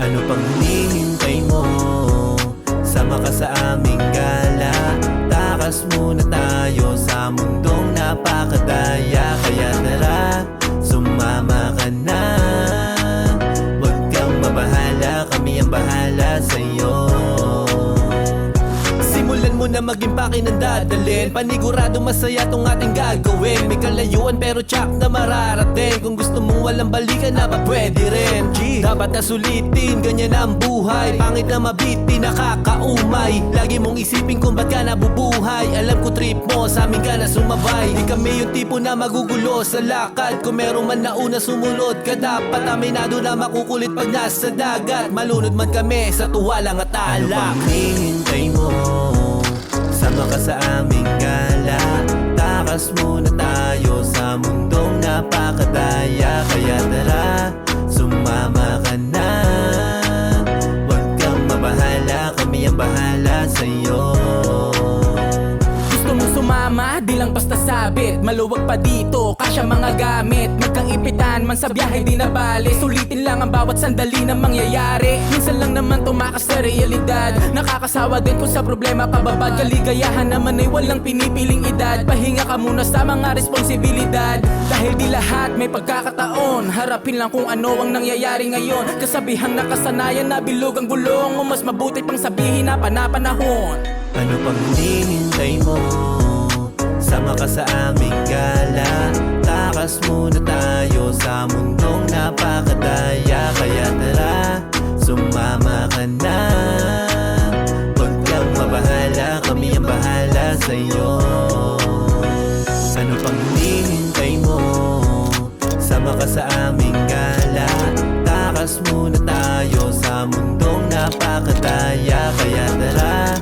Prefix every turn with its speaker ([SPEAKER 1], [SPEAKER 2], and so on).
[SPEAKER 1] Ano pang hinihintay mo? Sama ka sa aming gala. Takas muna tayo sa mundong napakadaya. Kaya tara, sumama ka na. Huwag kang mabahala, kami ang bahala sa'yo. Simulan mo na maging pakinandadalin. Panigurado masaya tong ating gagawin. May kalayuan pero tsak na mararating. Kung gusto mong walang balikan na ba pwede rin. Dapat na sulitin, ganyan ang buhay. Pangit na mabiti, nakakaumay. Lagi mong isipin kung ba't ka nabubuhay. Alam ko trip mo, sa amin ka na sumabay. Di kami yung tipo na magugulo sa lakad. Kung meron man nauna sumunod ka, dapat aminado na makukulit pag nasa dagat. Malunod man kami sa tuwalang at alak. Ano pang hinihintay mo? Sama ka sa aming gala. Takas muna tayo sa mundong napakadaya. Kaya tara, sumama ka na. Huwag kang mabahala, kami ang bahala sa'yo.
[SPEAKER 2] Gusto mong sumama, di lang basta sabit. Maluwag pa dito, kasya mga gamit. Magkang ipitan man sa biyahe di na bali. Sulitin lang ang bawat sandali na mangyayari. Minsan lang naman tumakas sa realidad. Nakakasawa din kung sa problema kababad. Kaligayahan naman ay walang pinipiling edad. Pahinga ka muna sa mga responsibilidad. Dahil di lahat may pagkakataon. Harapin lang kung ano ang nangyayari ngayon. Kasabihang nakasanayan na bilog ang gulong. O mas mabuti pang sabihin na panapanahon.
[SPEAKER 1] Ano pang hinihintay mo? Sama ka sa aming gala. Takas muna tayo sa mundong napakadaya. Kaya tara, sumama ka na. Huwag kang mabahala, kami ang bahala sa'yo. Ano pang hinihintay mo? Sama ka sa aming gala. Takas muna tayo sa mundong napakadaya. Kaya tara,